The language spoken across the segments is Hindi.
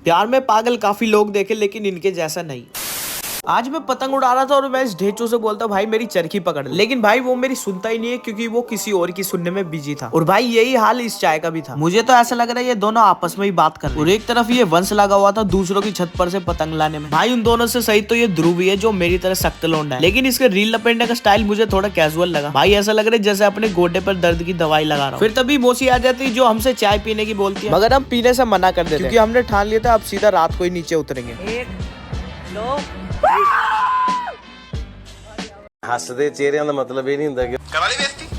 प्यार में पागल काफी लोग देखे लेकिन इनके जैसा नहीं। आज मैं पतंग उड़ा रहा था और मैं इस ढेंचू से बोलता भाई मेरी चरखी पकड़, लेकिन भाई वो मेरी सुनता ही नहीं है क्योंकि वो किसी और की सुनने में बिजी था। और भाई यही हाल इस चाय का भी था। मुझे तो ऐसा लग रहा है ये दोनों आपस में ही बात कर रहे हैं। और एक तरफ ये वंश लगा हुआ था दूसरों की छत पर से पतंग लाने में। भाई उन दोनों से सही तो ये ध्रुव ही है जो मेरी तरह सख्त लौंडा है, लेकिन इसके रील लपेटने का स्टाइल मुझे थोड़ा कैजुअल लगा। भाई ऐसा लग रहा है जैसे अपने गोडे पर दर्द की दवाई लगा रहा हूं। फिर तभी मौसी आ जाती जो हमसे चाय पीने की बोलती है, मगर हम पीने से मना कर देते क्योंकि हमने ठान लिया था अब सीधा रात को ही नीचे उतरेंगे। हंसदे चेहरे का मतलब ये नहीं होता कि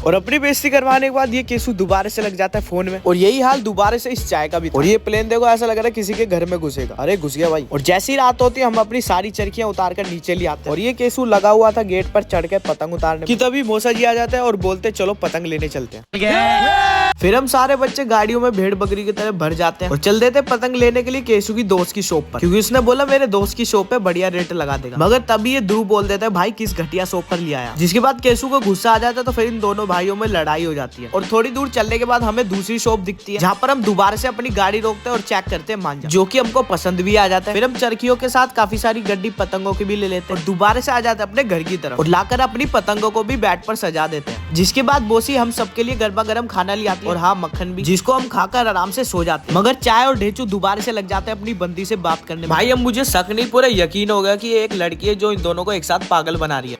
और अपनी बेइज्जती करवाने के बाद ये केसू दोबारा से लग जाता है फोन में। और यही हाल दोबारा से इस चाय का भी था। और ये प्लेन देखो ऐसा लग रहा है किसी के घर में घुसेगा। अरे घुस गया भाई। और जैसी रात होती है हम अपनी सारी चरखियां उतार कर नीचे ले आते हैं। और ये केसू लगा हुआ था गेट पर चढ़ के पतंग उतारने कि तभी मौसा जी आ जाता है और बोलते चलो पतंग लेने चलते हैं। फिर हम सारे बच्चे गाड़ियों में भेड़ बकरी की तरह भर जाते हैं और चल देते पतंग लेने के लिए केसू की दोस्त की शॉप पर, क्योंकि उसने बोला मेरे दोस्त की शॉप पे बढ़िया रेट लगा देगा। मगर तभी ये ध्रुव बोल देता है भाई किस घटिया शॉप पर ले आया, जिसके बाद केसू को गुस्सा आ जाता है। तो फिर इन दोनों भाइयों में लड़ाई हो जाती है। और थोड़ी दूर चलने के बाद हमें दूसरी शॉप दिखती है जहाँ पर हम दोबारा से अपनी गाड़ी रोकते हैं और चेक करते हैं मांझा, जो कि हमको पसंद भी आ जाता है। फिर हम चरखियों के साथ काफी सारी गड्डी पतंगों की भी ले लेते हैं और दोबारा से आ जाते हैं अपने घर की तरफ और लाकर अपनी पतंगों को भी बैट पर सजा देते हैं। जिसके बाद बोसी हम सबके लिए गर्मा गर्म खाना ले आती है और हाँ मक्खन भी, जिसको हम खाकर आराम से सो जाते हैं। मगर चाय और ढेंचू दोबारा से लग जाते हैं अपनी बंदी से बात करने में। भाई अब मुझे शक नहीं पूरा यकीन हो गया कि ये एक लड़की है जो इन दोनों को एक साथ पागल बना रही है।